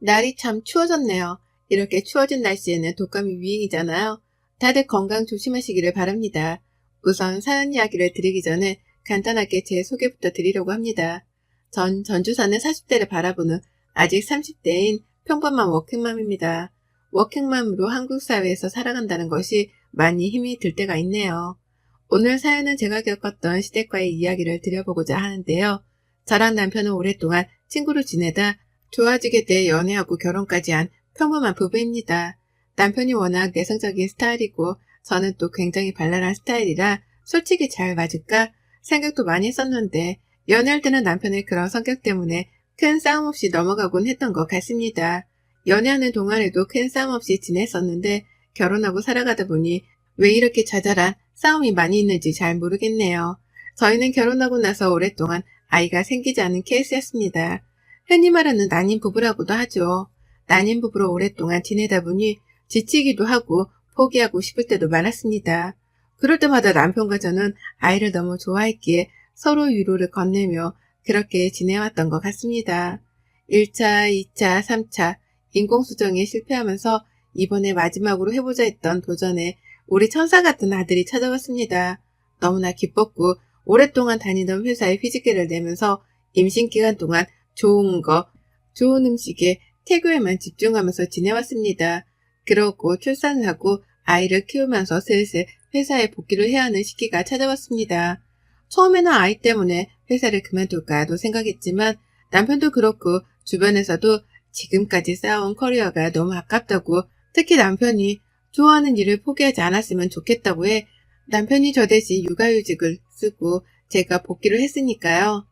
날이 참 추워졌네요. 이렇게 추워진 날씨에는 독감이 유행이잖아요. 다들 건강 조심하시기를 바랍니다. 우선 사연 이야기를 드리기 전에 간단하게 제 소개부터 드리려고 합니다. 전 전주 사는 40대를 바라보는 아직 30대인 평범한 워킹맘입니다. 워킹맘으로 한국 사회에서 살아간다는 것이 많이 힘이 들 때가 있네요. 오늘 사연은 제가 겪었던 시댁과의 이야기를 드려보고자 하는데요. 저랑 남편은 오랫동안 친구로 지내다 좋아지게 돼 연애하고 결혼까지 한 평범한 부부입니다. 남편이 워낙 내성적인 스타일이고 저는 또 굉장히 발랄한 스타일이라 솔직히 잘 맞을까 생각도 많이 했었는데 연애할 때는 남편의 그런 성격 때문에 큰 싸움 없이 넘어가곤 했던 것 같습니다. 연애하는 동안에도 큰 싸움 없이 지냈었는데 결혼하고 살아가다 보니 왜 이렇게 자잘한 싸움이 많이 있는지 잘 모르겠네요. 저희는 결혼하고 나서 오랫동안 아이가 생기지 않은 케이스였습니다. 흔히 말하는 난임 부부라고도 하죠. 난임 부부로 오랫동안 지내다 보니 지치기도 하고 포기하고 싶을 때도 많았습니다. 그럴 때마다 남편과 저는 아이를 너무 좋아했기에 서로 위로를 건네며 그렇게 지내왔던 것 같습니다. 1차, 2차, 3차 인공수정에 실패하면서 이번에 마지막으로 해보자 했던 도전에 우리 천사 같은 아들이 찾아왔습니다. 너무나 기뻤고 오랫동안 다니던 회사에 휴직계를 내면서 임신 기간 동안 좋은 거, 좋은 음식에 태교에만 집중하면서 지내왔습니다. 그러고 출산을 하고 아이를 키우면서 슬슬 회사에 복귀를 해야 하는 시기가 찾아왔습니다. 처음에는 아이 때문에 회사를 그만둘까도 생각했지만 남편도 그렇고 주변에서도 지금까지 쌓아온 커리어가 너무 아깝다고 특히 남편이 좋아하는 일을 포기하지 않았으면 좋겠다고 해 남편이 저 대신 육아휴직을 쓰고 제가 복귀를 했으니까요.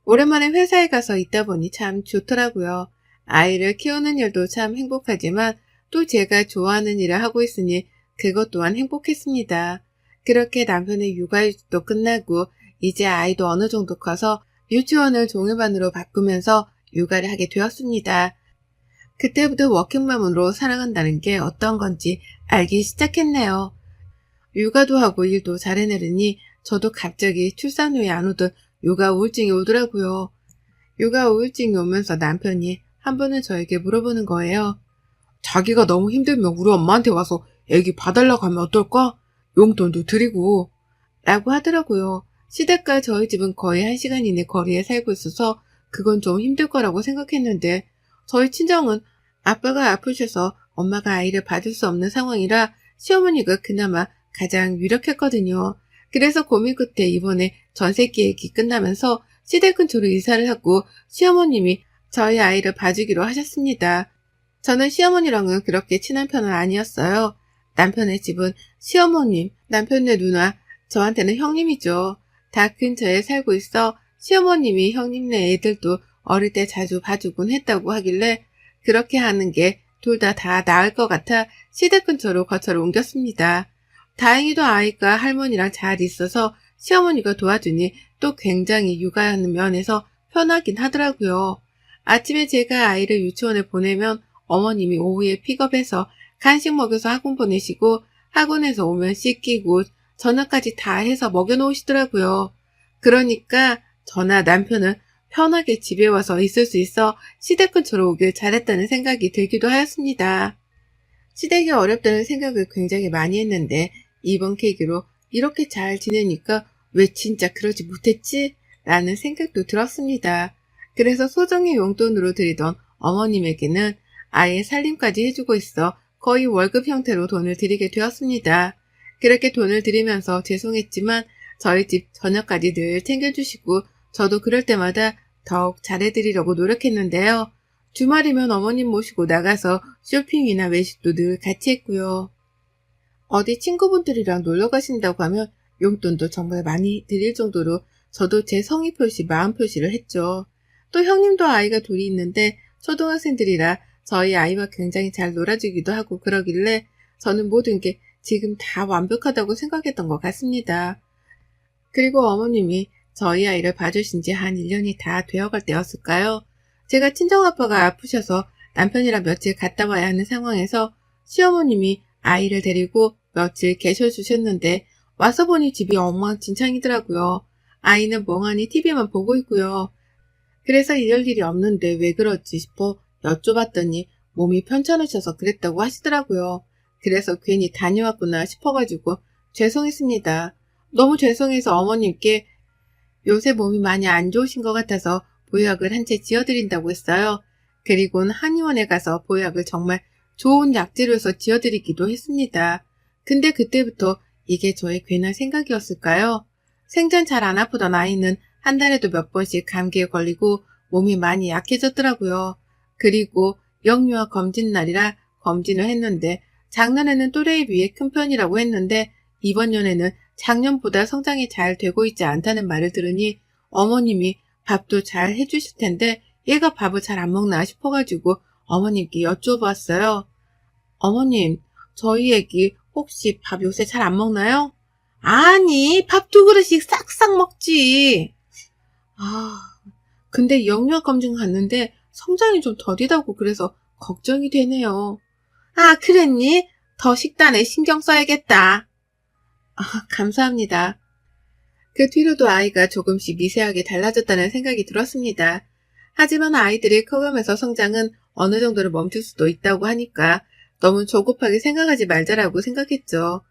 오랜만에 회사에 가서 있다 보니 참 좋더라고요. 아이를 키우는 일도 참 행복하지만 또 제가 좋아하는 일을 하고 있으니 그것 또한 행복했습니다. 그렇게 남편의 육아휴직도 끝나고 이제 아이도 어느 정도 커서 유치원을 종일반으로 바꾸면서 육아를 하게 되었습니다. 그때부터 워킹맘으로 살아간다는 게 어떤 건지 알기 시작했네요. 육아도 하고 일도 잘 해내려니 저도 갑자기 출산 후에 안 오던 육아 우울증이 오더라고요. 육아 우울증이 오면서 남편이 한 번은 저에게 물어보는 거예요. 자기가 너무 힘들면 우리 엄마한테 와서 애기 봐달라고 하면 어떨까? 용돈도 드리고 라고 하더라고요. 시댁과 저희 집은 거의 1시간 이내 거리에 살고 있어서 그건 좀 힘들 거라고 생각했는데 저희 친정은 아빠가 아프셔서 엄마가 아이를 봐줄 수 없는 상황이라 시어머니가 그나마 가장 유력했거든요. 그래서 고민 끝에 이번에 전세 계획이 끝나면서 시댁 근처로 이사를 하고 시어머님이 저희 아이를 봐주기로 하셨습니다. 저는 시어머니랑은 그렇게 친한 편은 아니었어요. 남편의 집은 시어머님, 남편의 누나, 저한테는 형님이죠. 다 근처에 살고 있어 시어머님이 형님네 애들도 어릴 때 자주 봐주곤 했다고 하길래 그렇게 하는 게 둘 다 나을 것 같아 시댁 근처로 거처를 옮겼습니다. 다행히도 아이가 할머니랑 잘 있어서 시어머니가 도와주니 또 굉장히 육아하는 면에서 편하긴 하더라고요. 아침에 제가 아이를 유치원에 보내면 어머님이 오후에 픽업해서 간식 먹여서 학원 보내시고 학원에서 오면 씻기고 저녁까지 다 해서 먹여놓으시더라고요. 그러니까 저나 남편은 편하게 집에 와서 있을 수 있어 시댁 근처로 오길 잘했다는 생각이 들기도 하였습니다. 시댁이 어렵다는 생각을 굉장히 많이 했는데 이번 계기로 이렇게 잘 지내니까 왜 진짜 그러지 못했지? 라는 생각도 들었습니다. 그래서 소정의 용돈으로 드리던 어머님에게는 아예 살림까지 해주고 있어 거의 월급 형태로 돈을 드리게 되었습니다. 그렇게 돈을 드리면서 죄송했지만 저희 집 저녁까지 늘 챙겨주시고 저도 그럴 때마다 더욱 잘해드리려고 노력했는데요. 주말이면 어머님 모시고 나가서 쇼핑이나 외식도 늘 같이 했고요. 어디 친구분들이랑 놀러 가신다고 하면 용돈도 정말 많이 드릴 정도로 저도 제 성의 표시, 마음 표시를 했죠. 또 형님도 아이가 둘이 있는데 초등학생들이라 저희 아이와 굉장히 잘 놀아주기도 하고 그러길래 저는 모든 게 지금 다 완벽하다고 생각했던 것 같습니다. 그리고 어머님이 저희 아이를 봐주신 지 한 1년이 다 되어갈 때였을까요? 제가 친정아빠가 아프셔서 남편이랑 며칠 갔다 와야 하는 상황에서 시어머님이 아이를 데리고 며칠 계셔주셨는데 와서 보니 집이 엉망진창이더라고요. 아이는 멍하니 TV만 보고 있고요. 그래서 이럴 일이 없는데 왜 그러지 싶어 여쭤봤더니 몸이 편찮으셔서 그랬다고 하시더라고요. 그래서 괜히 다녀왔구나 싶어가지고 죄송했습니다. 너무 죄송해서 어머님께 요새 몸이 많이 안 좋으신 것 같아서 보약을 한 채 지어드린다고 했어요. 그리고는 한의원에 가서 보약을 정말 좋은 약재로서 지어드리기도 했습니다. 근데 그때부터 이게 저의 괜한 생각이었을까요? 생전 잘 안 아프던 아이는 한 달에도 몇 번씩 감기에 걸리고 몸이 많이 약해졌더라고요. 그리고 영유아 검진 날이라 검진을 했는데 작년에는 또래에 비해 큰 편이라고 했는데 이번 년에는 작년보다 성장이 잘 되고 있지 않다는 말을 들으니 어머님이 밥도 잘 해주실 텐데 얘가 밥을 잘 안 먹나 싶어가지고 어머님께 여쭤봤어요. 어머님, 저희 애기 혹시 밥 요새 잘 안 먹나요? 아니, 밥 2그릇씩 싹싹 먹지. 근데 영유아 검진 갔는데 성장이 좀 더디다고 그래서 걱정이 되네요. 아, 그랬니? 더 식단에 신경 써야겠다. 감사합니다. 그 뒤로도 아이가 조금씩 미세하게 달라졌다는 생각이 들었습니다. 하지만 아이들이 커가면서 성장은 어느 정도로 멈출 수도 있다고 하니까 너무 조급하게 생각하지 말자라고 생각했죠.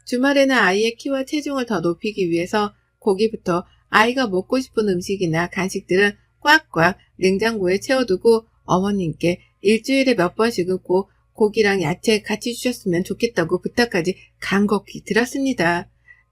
주말에는 아이의 키와 체중을 더 높이기 위해서 고기부터 아이가 먹고 싶은 음식이나 간식들은 꽉꽉 냉장고에 채워두고 어머님께 일주일에 몇 번씩은 꼭 고기랑 야채 같이 주셨으면 좋겠다고 부탁까지 간곡히 드렸습니다.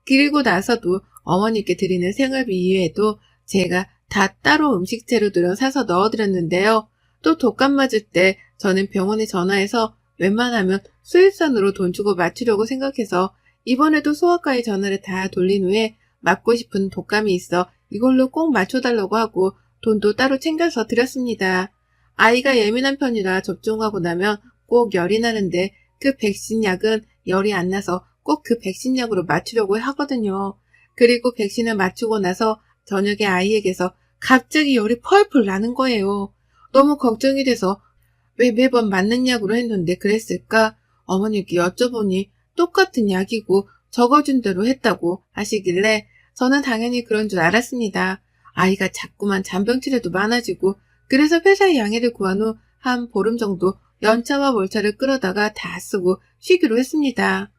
그리고 나서도 어머님께 드리는 생활비 이외에도 제가 다 따로 음식 재료들은 사서 넣어드렸는데요. 또 독감 맞을 때 저는 병원에 전화해서 웬만하면 수일선으로 돈 주고 맞추려고 생각해서 이번에도 소아과에 전화를 다 돌린 후에 맞고 싶은 독감이 있어 이걸로 꼭 맞춰달라고 하고 돈도 따로 챙겨서 드렸습니다. 아이가 예민한 편이라 접종하고 나면 꼭 열이 나는데 그 백신 약은 열이 안 나서 꼭 그 백신 약으로 맞추려고 하거든요. 그리고 백신을 맞추고 나서 저녁에 아이에게서 갑자기 열이 펄펄 나는 거예요. 너무 걱정이 돼서 왜 매번 맞는 약으로 했는데 그랬을까? 어머님께 여쭤보니 똑같은 약이고 적어준 대로 했다고 하시길래 저는 당연히 그런 줄 알았습니다. 아이가 자꾸만 잔병치레도 많아지고 그래서 회사에 양해를 구한 후 한 보름 정도 연차와 월차를 끌어다가 다 쓰고 쉬기로 했습니다.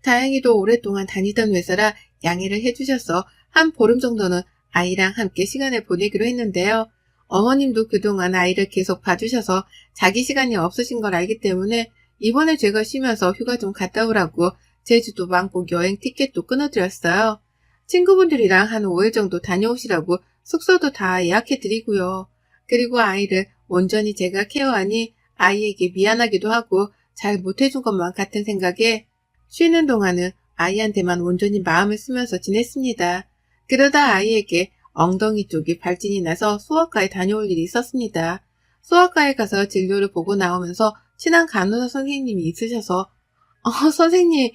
다행히도 오랫동안 다니던 회사라 양해를 해주셔서 한 보름 정도는 아이랑 함께 시간을 보내기로 했는데요. 어머님도 그동안 아이를 계속 봐주셔서 자기 시간이 없으신 걸 알기 때문에 이번에 제가 쉬면서 휴가 좀 갔다 오라고 제주도 왕복 여행 티켓도 끊어드렸어요. 친구분들이랑 한 5일 정도 다녀오시라고 숙소도 다 예약해드리고요. 그리고 아이를 온전히 제가 케어하니 아이에게 미안하기도 하고 잘 못해준 것만 같은 생각에 쉬는 동안은 아이한테만 온전히 마음을 쓰면서 지냈습니다. 그러다 아이에게 엉덩이 쪽이 발진이 나서 소아과에 다녀올 일이 있었습니다. 소아과에 가서 진료를 보고 나오면서 친한 간호사 선생님이 있으셔서 선생님,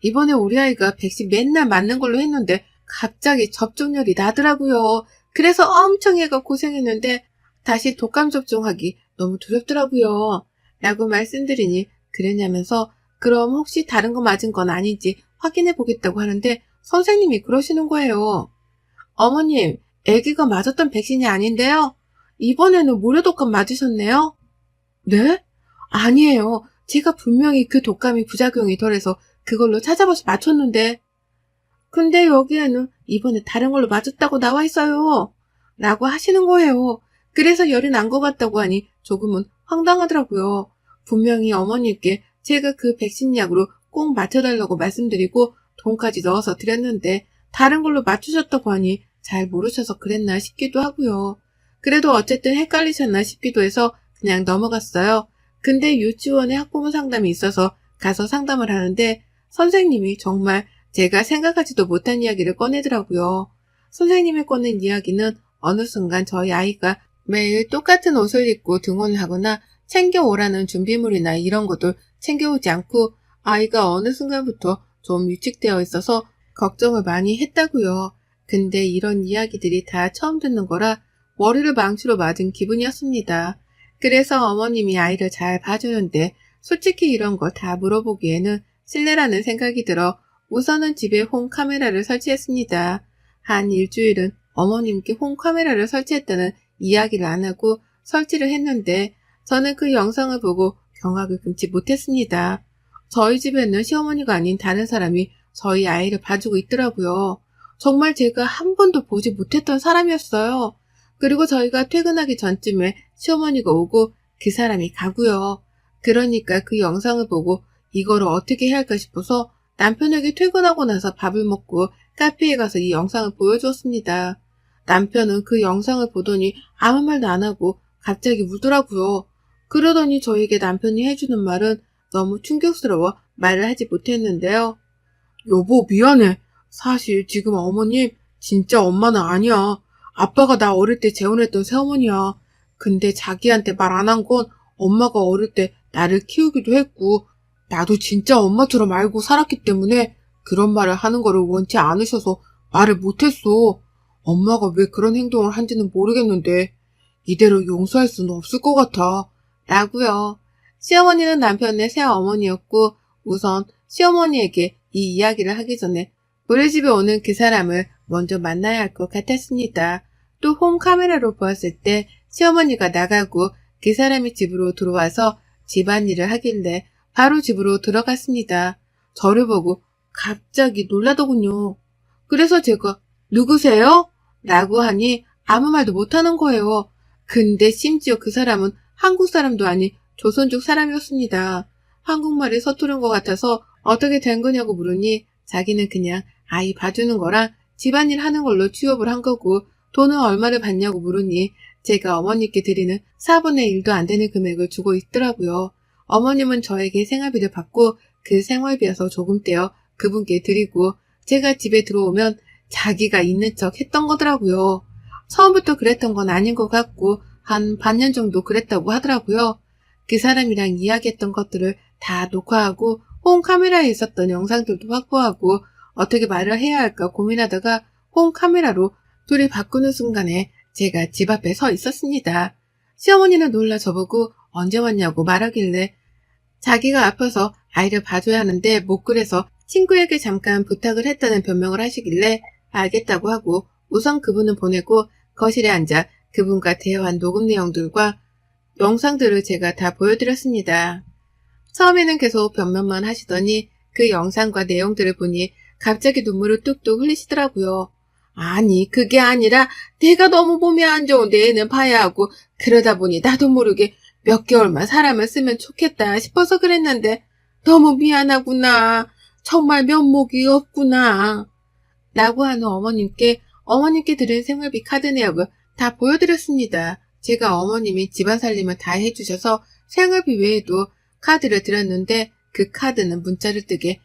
이번에 우리 아이가 백신 맨날 맞는 걸로 했는데 갑자기 접종열이 나더라고요. 그래서 엄청 애가 고생했는데 다시 독감 접종하기 너무 두렵더라고요. 라고 말씀드리니 그랬냐면서 그럼 혹시 다른 거 맞은 건 아닌지 확인해 보겠다고 하는데 선생님이 그러시는 거예요. 어머님, 아기가 맞았던 백신이 아닌데요. 이번에는 무료 독감 맞으셨네요. 네? 아니에요. 제가 분명히 그 독감이 부작용이 덜해서 그걸로 찾아봐서 맞췄는데. 근데 여기에는 이번에 다른 걸로 맞았다고 나와 있어요. 라고 하시는 거예요. 그래서 열이 난 것 같다고 하니 조금은 황당하더라고요. 분명히 어머님께 제가 그 백신 약으로 꼭 맞춰달라고 말씀드리고 돈까지 넣어서 드렸는데 다른 걸로 맞추셨다고 하니 잘 모르셔서 그랬나 싶기도 하고요. 그래도 어쨌든 헷갈리셨나 싶기도 해서 그냥 넘어갔어요. 근데 유치원에 학부모 상담이 있어서 가서 상담을 하는데 선생님이 정말 제가 생각하지도 못한 이야기를 꺼내더라고요. 선생님이 꺼낸 이야기는 어느 순간 저희 아이가 매일 똑같은 옷을 입고 등원을 하거나 챙겨오라는 준비물이나 이런 것도 챙겨오지 않고 아이가 어느 순간부터 좀 위축되어 있어서 걱정을 많이 했다고요. 근데 이런 이야기들이 다 처음 듣는 거라 머리를 망치로 맞은 기분이었습니다. 그래서 어머님이 아이를 잘 봐주는데 솔직히 이런 거 다 물어보기에는 실례라는 생각이 들어 우선은 집에 홈카메라를 설치했습니다. 한 일주일은 어머님께 홈카메라를 설치했다는 이야기를 안 하고 설치를 했는데 저는 그 영상을 보고 경악을 금치 못했습니다. 저희 집에는 시어머니가 아닌 다른 사람이 저희 아이를 봐주고 있더라고요. 정말 제가 한 번도 보지 못했던 사람이었어요. 그리고 저희가 퇴근하기 전쯤에 시어머니가 오고 그 사람이 가고요. 그러니까 그 영상을 보고 이거를 어떻게 해야 할까 싶어서 남편에게 퇴근하고 나서 밥을 먹고 카페에 가서 이 영상을 보여주었습니다. 남편은 그 영상을 보더니 아무 말도 안 하고 갑자기 울더라고요. 그러더니 저에게 남편이 해주는 말은 너무 충격스러워 말을 하지 못했는데요. 여보, 미안해. 사실 지금 어머님 진짜 엄마는 아니야. 아빠가 나 어릴 때 재혼했던 새어머니야. 근데 자기한테 말 안 한 건 엄마가 어릴 때 나를 키우기도 했고 나도 진짜 엄마처럼 알고 살았기 때문에 그런 말을 하는 거를 원치 않으셔서 말을 못했어. 엄마가 왜 그런 행동을 한지는 모르겠는데 이대로 용서할 수는 없을 것 같아. 라고요. 시어머니는 남편의 새어머니였고 우선 시어머니에게 이 이야기를 하기 전에 우리 집에 오는 그 사람을 먼저 만나야 할 것 같았습니다. 또 홈카메라로 보았을 때 시어머니가 나가고 그 사람이 집으로 들어와서 집안일을 하길래 바로 집으로 들어갔습니다. 저를 보고 갑자기 놀라더군요. 그래서 제가 누구세요? 라고 하니 아무 말도 못하는 거예요. 근데 심지어 그 사람은 한국 사람도 아닌 조선족 사람이었습니다. 한국말이 서투른 것 같아서 어떻게 된 거냐고 물으니 자기는 그냥 아이 봐주는 거랑 집안일 하는 걸로 취업을 한 거고 돈은 얼마를 받냐고 물으니 제가 어머니께 드리는 4분의 1도 안 되는 금액을 주고 있더라고요. 어머님은 저에게 생활비를 받고 그 생활비에서 조금 떼어 그분께 드리고 제가 집에 들어오면 자기가 있는 척 했던 거더라고요. 처음부터 그랬던 건 아닌 것 같고 한 반년 정도 그랬다고 하더라고요. 그 사람이랑 이야기했던 것들을 다 녹화하고 홈카메라에 있었던 영상들도 확보하고 어떻게 말을 해야 할까 고민하다가 홈카메라로 둘이 바꾸는 순간에 제가 집 앞에 서 있었습니다. 시어머니는 놀라 저보고 언제 왔냐고 말하길래 자기가 아파서 아이를 봐줘야 하는데 못 그래서 친구에게 잠깐 부탁을 했다는 변명을 하시길래 알겠다고 하고 우선 그분은 보내고 거실에 앉아 그분과 대화한 녹음 내용들과 영상들을 제가 다 보여드렸습니다. 처음에는 계속 변명만 하시더니 그 영상과 내용들을 보니 갑자기 눈물을 뚝뚝 흘리시더라고요. 아니 그게 아니라 내가 너무 몸이 안 좋은데 애는 봐야 하고 그러다 보니 나도 모르게 몇 개월만 사람을 쓰면 좋겠다 싶어서 그랬는데 너무 미안하구나. 정말 면목이 없구나. 라고 하는 어머님께 드린 생활비 카드 내역을 다 보여드렸습니다. 제가 어머님이 집안 살림을 다 해주셔서 생활비 외에도 카드를 드렸는데 그 카드는 문자를 뜨게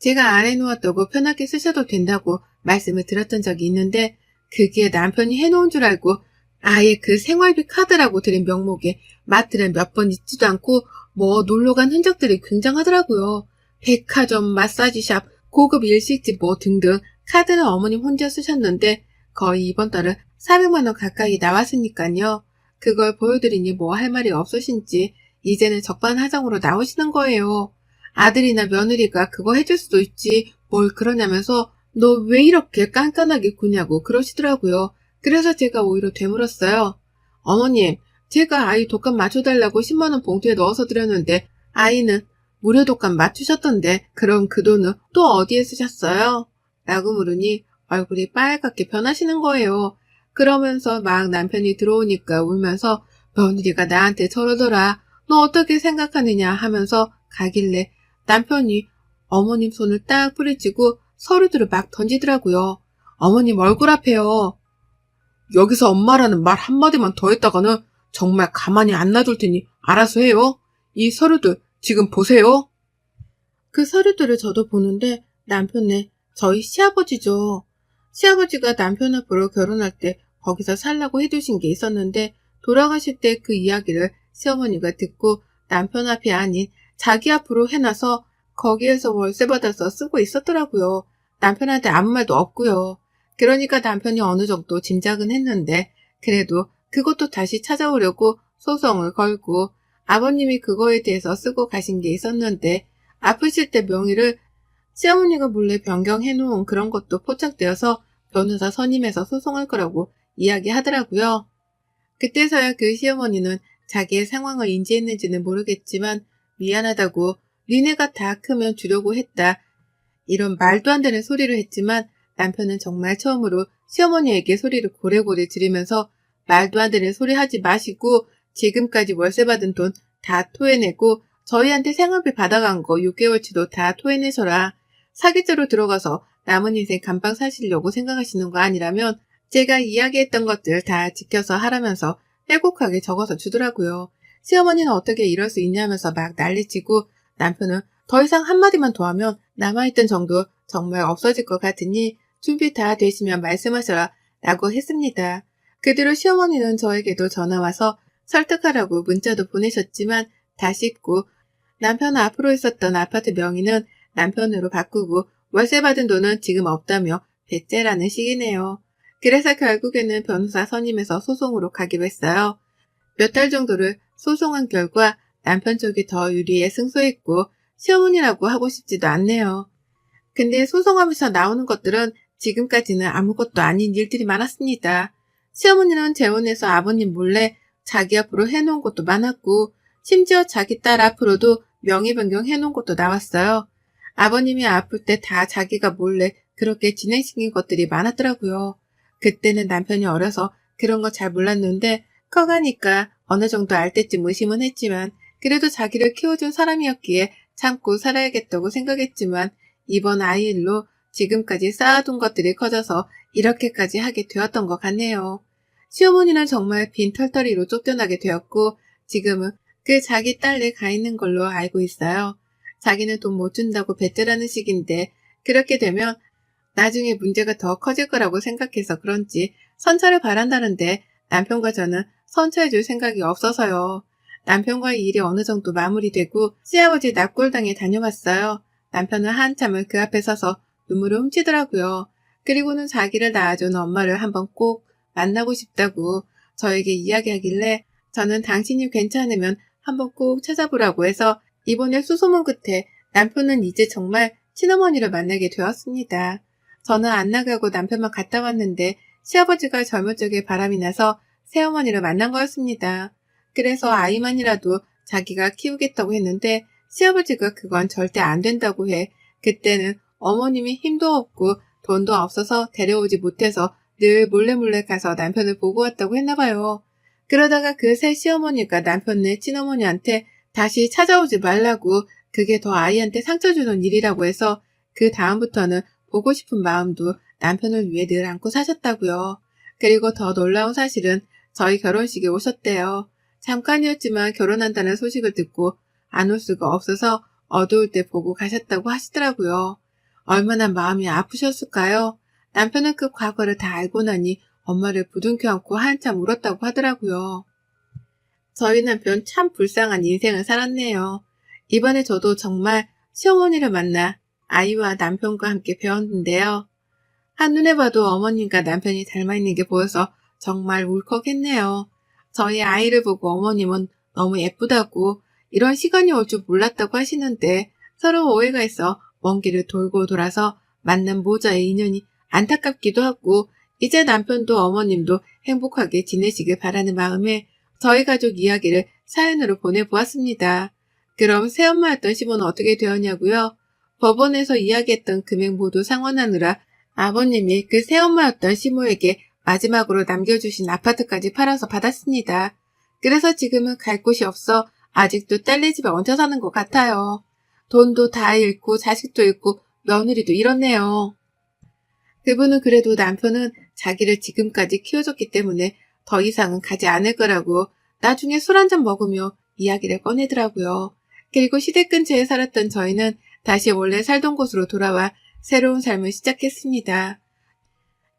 제가 안 해놓았다고 편하게 쓰셔도 된다고 말씀을 드렸던 적이 있는데 그게 남편이 해놓은 줄 알고 아예 그 생활비 카드라고 드린 명목에 마트를 몇 번 잊지도 않고 뭐 놀러간 흔적들이 굉장하더라고요. 백화점, 마사지샵, 고급 일식집 뭐 등등 카드는 어머님 혼자 쓰셨는데 거의 이번 달은 400만 원 가까이 나왔으니까요. 그걸 보여드리니 뭐 할 말이 없으신지 이제는 적반하장으로 나오시는 거예요. 아들이나 며느리가 그거 해줄 수도 있지 뭘 그러냐면서 너 왜 이렇게 깐깐하게 구냐고 그러시더라고요. 그래서 제가 오히려 되물었어요. 어머님, 제가 아이 독감 맞춰달라고 10만 원 봉투에 넣어서 드렸는데 아이는 무료 독감 맞추셨던데 그럼 그 돈은 또 어디에 쓰셨어요? 라고 물으니 얼굴이 빨갛게 변하시는 거예요. 그러면서 막 남편이 들어오니까 울면서 며느리가 나한테 저러더라. 너 어떻게 생각하느냐 하면서 가길래 남편이 어머님 손을 딱 뿌리치고 서류들을 막 던지더라고요. 어머님 얼굴 앞에요. 여기서 엄마라는 말 한마디만 더 했다가는 정말 가만히 안 놔둘 테니 알아서 해요. 이 서류들 지금 보세요. 그 서류들을 저도 보는데 남편의 저희 시아버지죠. 시아버지가 남편 앞으로 결혼할 때 거기서 살라고 해두신 게 있었는데 돌아가실 때 그 이야기를 시어머니가 듣고 남편 앞이 아닌 자기 앞으로 해놔서 거기에서 월세 받아서 쓰고 있었더라고요. 남편한테 아무 말도 없고요. 그러니까 남편이 어느 정도 짐작은 했는데 그래도 그것도 다시 찾아오려고 소송을 걸고 아버님이 그거에 대해서 쓰고 가신 게 있었는데 아프실 때 명의를 시어머니가 몰래 변경해놓은 그런 것도 포착되어서 변호사 선임해서 소송할 거라고 이야기하더라고요. 그때서야 그 시어머니는 자기의 상황을 인지했는지는 모르겠지만 미안하다고 니네가 다 크면 주려고 했다. 이런 말도 안 되는 소리를 했지만 남편은 정말 처음으로 시어머니에게 소리를 고래고래 지르면서 말도 안 되는 소리 하지 마시고 지금까지 월세 받은 돈 다 토해내고 저희한테 생활비 받아간 거 6개월치도 다 토해내셔라. 사기죄로 들어가서 남은 인생 감방 사시려고 생각하시는 거 아니라면 제가 이야기했던 것들 다 지켜서 하라면서 빼곡하게 적어서 주더라고요. 시어머니는 어떻게 이럴 수 있냐면서 막 난리치고 남편은 더 이상 한마디만 더 하면 남아있던 정도 정말 없어질 것 같으니 준비 다 되시면 말씀하셔라 라고 했습니다. 그 뒤로 시어머니는 저에게도 전화와서 설득하라고 문자도 보내셨지만 다 씻고 남편 앞으로 있었던 아파트 명의는 남편으로 바꾸고 월세 받은 돈은 지금 없다며 배째라는 식이네요. 그래서 결국에는 변호사 선임해서 소송으로 가기로 했어요. 몇 달 정도를 소송한 결과 남편 쪽이 더 유리해 승소했고 시어머니라고 하고 싶지도 않네요. 근데 소송하면서 나오는 것들은 지금까지는 아무것도 아닌 일들이 많았습니다. 시어머니는 재혼해서 아버님 몰래 자기 앞으로 해놓은 것도 많았고 심지어 자기 딸 앞으로도 명의 변경 해놓은 것도 나왔어요. 아버님이 아플 때 다 자기가 몰래 그렇게 진행시킨 것들이 많았더라고요. 그때는 남편이 어려서 그런 거 잘 몰랐는데 커가니까 어느 정도 알 때쯤 의심은 했지만 그래도 자기를 키워준 사람이었기에 참고 살아야겠다고 생각했지만 이번 아이 일로 지금까지 쌓아둔 것들이 커져서 이렇게까지 하게 되었던 것 같네요. 시어머니는 정말 빈털터리로 쫓겨나게 되었고 지금은 그 자기 딸네 가 있는 걸로 알고 있어요. 자기는 돈 못 준다고 배째라는 식인데 그렇게 되면 나중에 문제가 더 커질 거라고 생각해서 그런지 선처를 바란다는데 남편과 저는 선처해줄 생각이 없어서요. 남편과의 일이 어느 정도 마무리되고 시아버지 납골당에 다녀왔어요. 남편은 한참을 그 앞에 서서 눈물을 훔치더라고요. 그리고는 자기를 낳아준 엄마를 한번 꼭 만나고 싶다고 저에게 이야기하길래 저는 당신이 괜찮으면 한번 꼭 찾아보라고 해서 이번에 수소문 끝에 남편은 이제 정말 친어머니를 만나게 되었습니다. 저는 안 나가고 남편만 갔다 왔는데 시아버지가 젊은 적에 바람이 나서 새어머니를 만난 거였습니다. 그래서 아이만이라도 자기가 키우겠다고 했는데 시아버지가 그건 절대 안 된다고 해. 그때는 어머님이 힘도 없고 돈도 없어서 데려오지 못해서 늘 몰래 가서 남편을 보고 왔다고 했나봐요. 그러다가 그 새 시어머니가 남편네 친어머니한테 다시 찾아오지 말라고 그게 더 아이한테 상처 주는 일이라고 해서 그 다음부터는 보고 싶은 마음도 남편을 위해 늘 안고 사셨다고요. 그리고 더 놀라운 사실은 저희 결혼식에 오셨대요. 잠깐이었지만 결혼한다는 소식을 듣고 안 올 수가 없어서 어두울 때 보고 가셨다고 하시더라고요. 얼마나 마음이 아프셨을까요? 남편은 그 과거를 다 알고 나니 엄마를 부둥켜 안고 한참 울었다고 하더라고요. 저희 남편 참 불쌍한 인생을 살았네요. 이번에 저도 정말 시어머니를 만나 아이와 남편과 함께 배웠는데요. 한눈에 봐도 어머님과 남편이 닮아있는 게 보여서 정말 울컥했네요. 저희 아이를 보고 어머님은 너무 예쁘다고 이런 시간이 올 줄 몰랐다고 하시는데 서로 오해가 있어 먼 길을 돌고 돌아서 만난 모자의 인연이 안타깝기도 하고 이제 남편도 어머님도 행복하게 지내시길 바라는 마음에 저희 가족 이야기를 사연으로 보내보았습니다. 그럼 새엄마였던 시모는 어떻게 되었냐고요? 법원에서 이야기했던 금액 모두 상환하느라 아버님이 그 새엄마였던 시모에게 마지막으로 남겨주신 아파트까지 팔아서 받았습니다. 그래서 지금은 갈 곳이 없어 아직도 딸네 집에 얹혀 사는 것 같아요. 돈도 다 잃고 자식도 잃고 며느리도 잃었네요. 그분은 그래도 남편은 자기를 지금까지 키워줬기 때문에 더 이상은 가지 않을 거라고 나중에 술 한잔 먹으며 이야기를 꺼내더라고요. 그리고 시댁 근처에 살았던 저희는 다시 원래 살던 곳으로 돌아와 새로운 삶을 시작했습니다.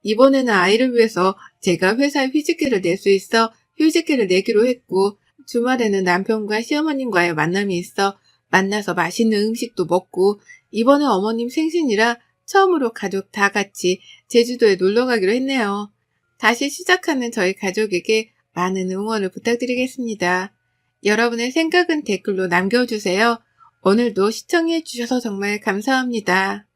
이번에는 아이를 위해서 제가 회사에 휴직계를 낼 수 있어 휴직계를 내기로 했고 주말에는 남편과 시어머님과의 만남이 있어 만나서 맛있는 음식도 먹고 이번에 어머님 생신이라 처음으로 가족 다 같이 제주도에 놀러 가기로 했네요. 다시 시작하는 저희 가족에게 많은 응원을 부탁드리겠습니다. 여러분의 생각은 댓글로 남겨주세요. 오늘도 시청해 주셔서 정말 감사합니다.